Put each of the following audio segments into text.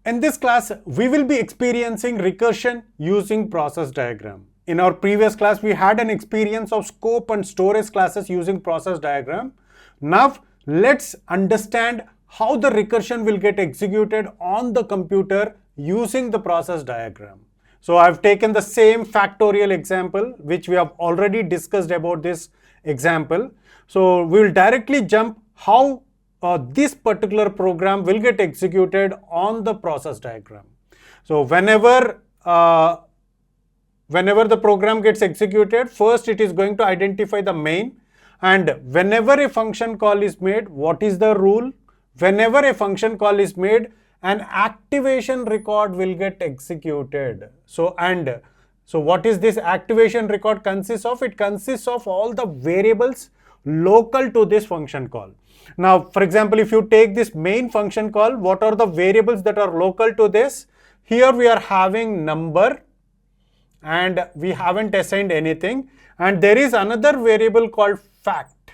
In this class, we will be experiencing recursion using process diagram. In our previous class, we had an experience of scope and storage classes using process diagram. Now, let's understand how the recursion will get executed on the computer using the process diagram. So I've taken the same factorial example, which we have already discussed about this example. So we will directly jump how this particular program will get executed on the process diagram. So whenever the program gets executed, first it is going to identify the main, and whenever a function call is made, what is the rule? Whenever a function call is made, an activation record will get executed. So what is this activation record consists of? It consists of all the variables local to this function call. Now, for example, if you take this main function call, what are the variables that are local to this? Here we are having number and we haven't assigned anything, and there is another variable called fact.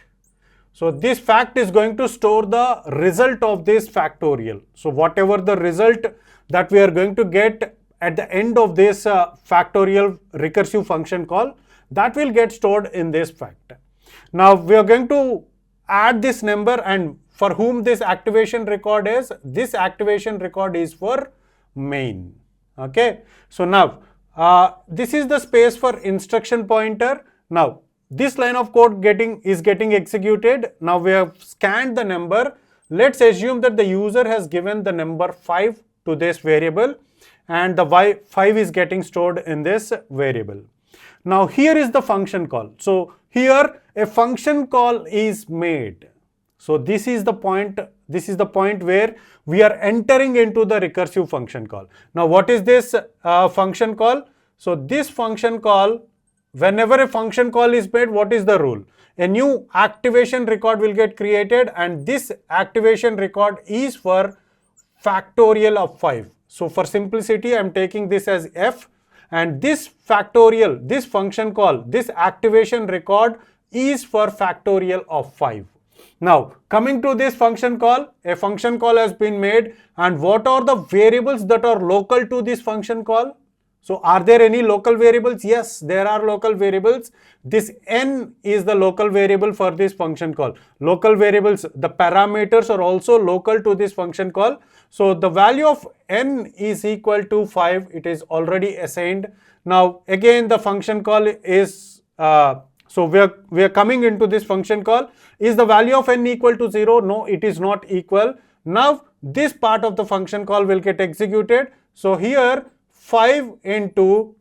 So this fact is going to store the result of this factorial. So whatever the result that we are going to get at the end of this factorial recursive function call, that will get stored in this fact. Now we are going to add this number, and for whom this activation record is, this activation record is for main. Okay, so now this is the space for instruction pointer. Now this line of code is getting executed. Now we have scanned the number. Let's assume that the user has given the number 5 to this variable, and the 5 is getting stored in this variable. Now here is the function call. So here a function call is made. So this is the point where we are entering into the recursive function call. Now what is this function call? So this function call, whenever a function call is made, what is the rule? A new activation record will get created, and this activation record is for factorial of 5. So for simplicity, I am taking this as f, and this factorial, this function call, this activation record is for factorial of 5. Now coming to this function call, a function call has been made, and what are the variables that are local to this function call? So are there any local variables? Yes, there are local variables. This n is the local variable for this function call. Local variables, the parameters are also local to this function call. So the value of n is equal to 5. It is already assigned. Now again the function call is, so we are coming into this function call. Is the value of n equal to 0? No, it is not equal. Now this part of the function call will get executed. So here 5 into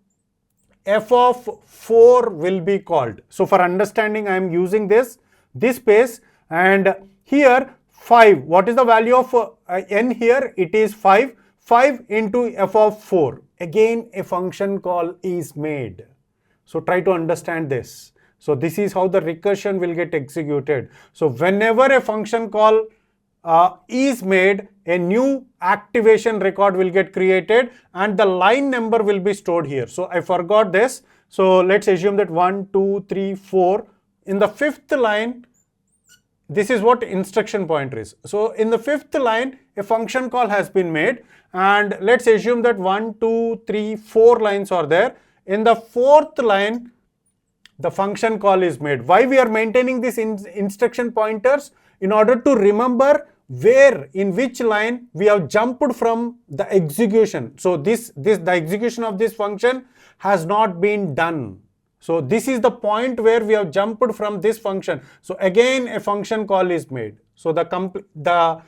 f of 4 will be called. So for understanding, I am using this space, and here 5, what is the value of n here? It is 5. 5 into f of 4. Again a function call is made. So try to understand this. So this is how the recursion will get executed. So whenever a function call is made, a new activation record will get created, and the line number will be stored here. So I forgot this. So let's assume that 1, 2, 3, 4. In the 5th line, this is what instruction pointer is. So in the 5th line, a function call has been made, and let's assume that 1, 2, 3, 4 lines are there. In the 4th line, the function call is made. Why we are maintaining these instruction pointers? In order to remember where, in which line we have jumped from the execution. So the execution of this function has not been done. So this is the point where we have jumped from this function. So again a function call is made. So the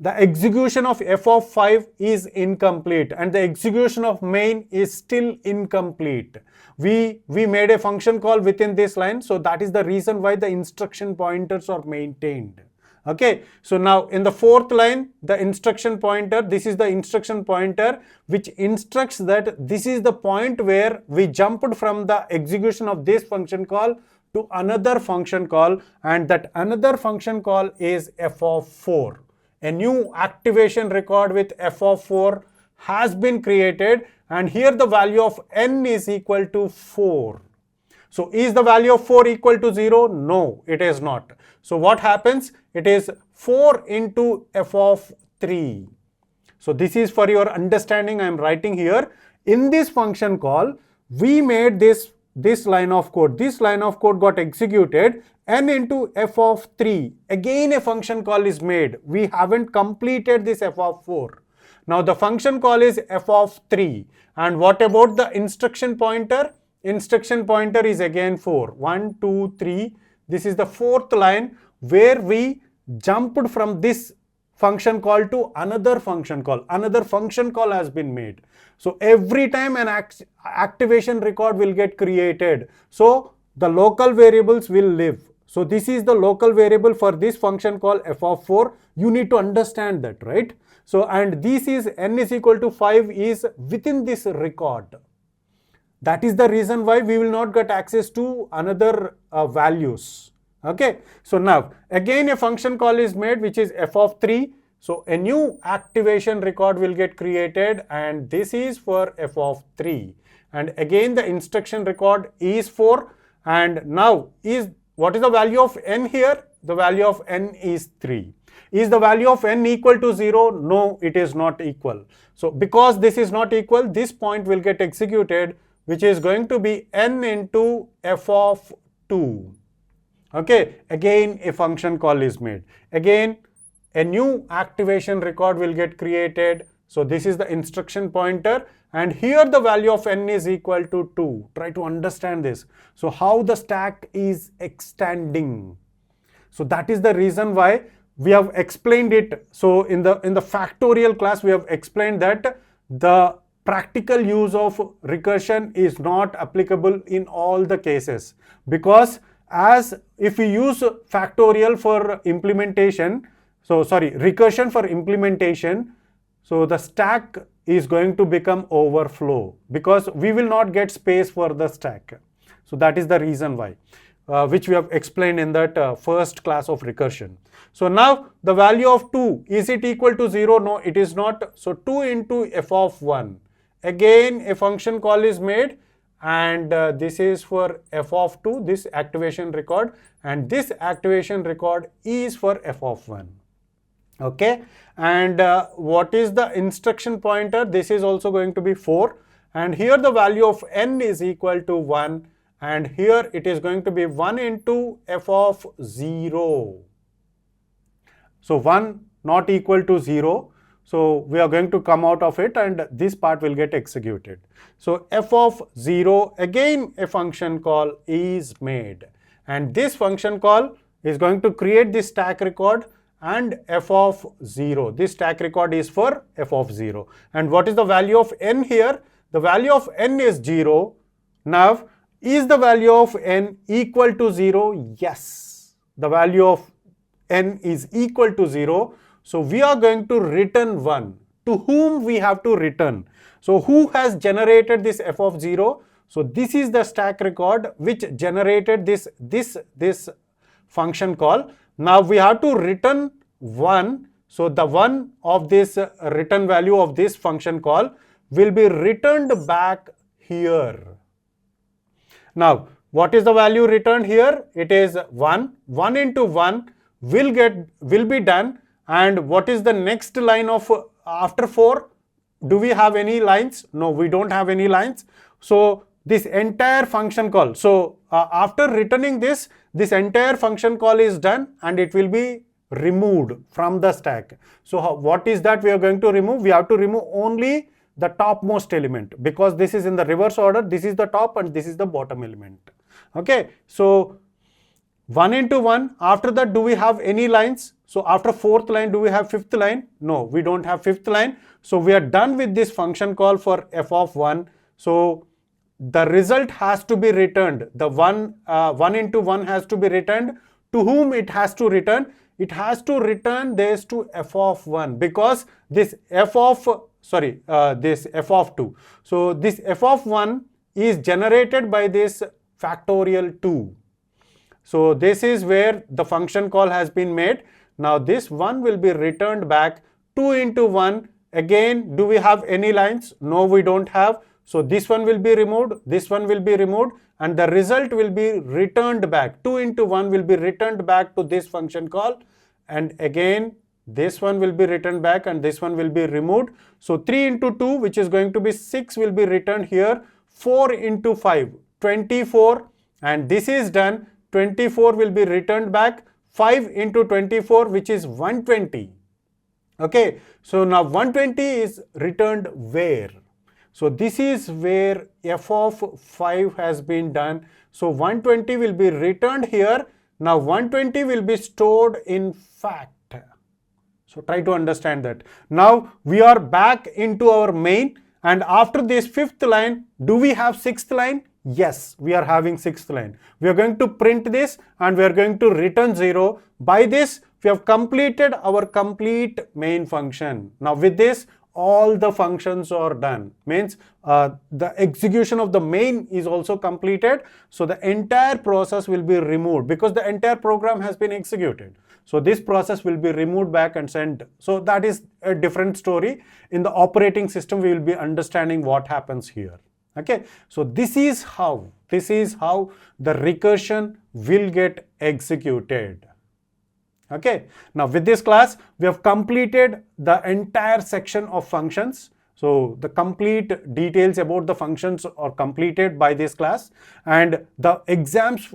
execution of f of 5 is incomplete, and the execution of main is still incomplete. We made a function call within this line, so that is the reason why the instruction pointers are maintained. Okay, so now in the 4th line, the instruction pointer, this is the instruction pointer which instructs that this is the point where we jumped from the execution of this function call to another function call, and that another function call is f of 4. A new activation record with f of 4 has been created, and here the value of n is equal to 4. So is the value of 4 equal to 0? No, it is not. So what happens? It is 4 into f of 3. So this is for your understanding, I am writing here. In this function call, we made this line of code. This line of code got executed, n into f of 3. Again a function call is made. We haven't completed this f of 4. Now the function call is f of 3. And what about the instruction pointer? Instruction pointer is again 4. 1, 2, 3. This is the fourth line where we jumped from this function call to another function call. Another function call has been made. So every time an activation record will get created, so the local variables will live. So this is the local variable for this function call f of 4. You need to understand that, right? So, and this is n is equal to 5 is within this record. That is the reason why we will not get access to another values. Okay. So now again a function call is made which is f of 3. So a new activation record will get created and this is for f of 3. And again the instruction record is 4. And now what is the value of n here? The value of n is 3. Is the value of n equal to 0? No, it is not equal. So because this is not equal, this point will get executed, which is going to be n into f of 2. Okay, again a function call is made. Again a new activation record will get created. So this is the instruction pointer and here the value of n is equal to 2. Try to understand this. So how the stack is extending. So that is the reason why we have explained it. So in the factorial class we have explained that the practical use of recursion is not applicable in all the cases, because as if we use factorial for implementation, recursion for implementation, so the stack is going to become overflow because we will not get space for the stack. So that is the reason why, which we have explained in that first class of recursion. So now the value of 2, is it equal to 0? No, it is not. So 2 into f of 1. Again a function call is made and this is for f of 2, this activation record, and this activation record is for f of 1. Okay, and what is the instruction pointer? This is also going to be 4 and here the value of n is equal to 1 and here it is going to be 1 into f of 0. So 1 not equal to 0. So we are going to come out of it and this part will get executed. So f of 0, again a function call is made and this function call is going to create this stack record and f of 0. This stack record is for f of 0. And what is the value of n here? The value of n is 0. Now is the value of n equal to 0? Yes. The value of n is equal to 0. So we are going to return 1. To whom we have to return? So who has generated this f of 0? So this is the stack record which generated this function call. Now we have to return 1. So the 1 of this return value of this function call will be returned back here. Now what is the value returned here? It is 1. 1 into 1 will be done. And what is the next line of after 4? Do we have any lines? No, we don't have any lines. So this entire function call. So after returning this entire function call is done and it will be removed from the stack. So what is that we are going to remove? We have to remove only the topmost element because this is in the reverse order. This is the top and this is the bottom element. Okay. So 1 into 1. After that, do we have any lines? So after fourth line, do we have fifth line? No, we don't have fifth line. So we are done with this function call for f of 1. So the result has to be returned. The 1 into 1 has to be returned. To whom it has to return? It has to return this to f of 1 because this f of 2. So this f of 1 is generated by this factorial 2. So this is where the function call has been made. Now this 1 will be returned back. 2 into 1. Again, do we have any lines? No, we don't have. So this one will be removed. This one will be removed. And the result will be returned back. 2 into 1 will be returned back to this function call. And again, this one will be returned back and this one will be removed. So 3 into 2, which is going to be 6, will be returned here. 4 into 5, 24, and this is done. 24 will be returned back. 5 into 24, which is 120. Okay, so now 120 is returned where? So this is where f of 5 has been done. So 120 will be returned here. Now 120 will be stored in fact. So try to understand that. Now we are back into our main, and after this fifth line, do we have sixth line? Yes, we are having sixth line. We are going to print this and we are going to return 0. By this, we have completed our complete main function. Now with this, all the functions are done. Means the execution of the main is also completed. So the entire process will be removed because the entire program has been executed. So this process will be removed back and sent. So that is a different story. In the operating system, we will be understanding what happens here. Okay, so this is how the recursion will get executed. Okay, now with this class, we have completed the entire section of functions. So the complete details about the functions are completed by this class, and the exams,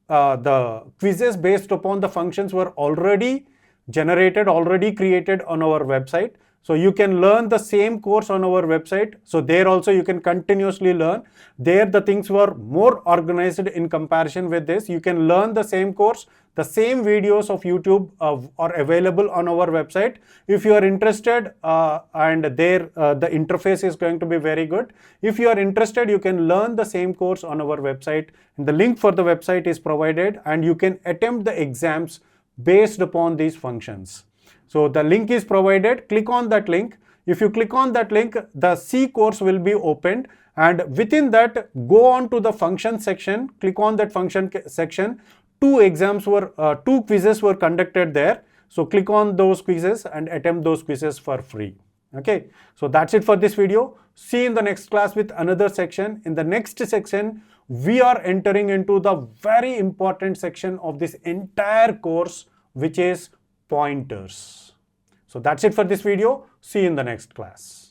the quizzes based upon the functions were already generated, already created on our website. So you can learn the same course on our website. So there also you can continuously learn. There the things were more organized in comparison with this. You can learn the same course. The same videos of YouTube are available on our website. If you are interested, and there the interface is going to be very good. If you are interested, you can learn the same course on our website. And the link for the website is provided, and you can attempt the exams based upon these functions. So the link is provided. Click on that link. If you click on that link, the C course will be opened, and within that, go on to the function section. Click on that function section. Two quizzes were conducted there. So click on those quizzes and attempt those quizzes for free. Okay, so that's it for this video. See you in the next class with another section. In the next section, we are entering into the very important section of this entire course, which is pointers. So that's it for this video. See you in the next class.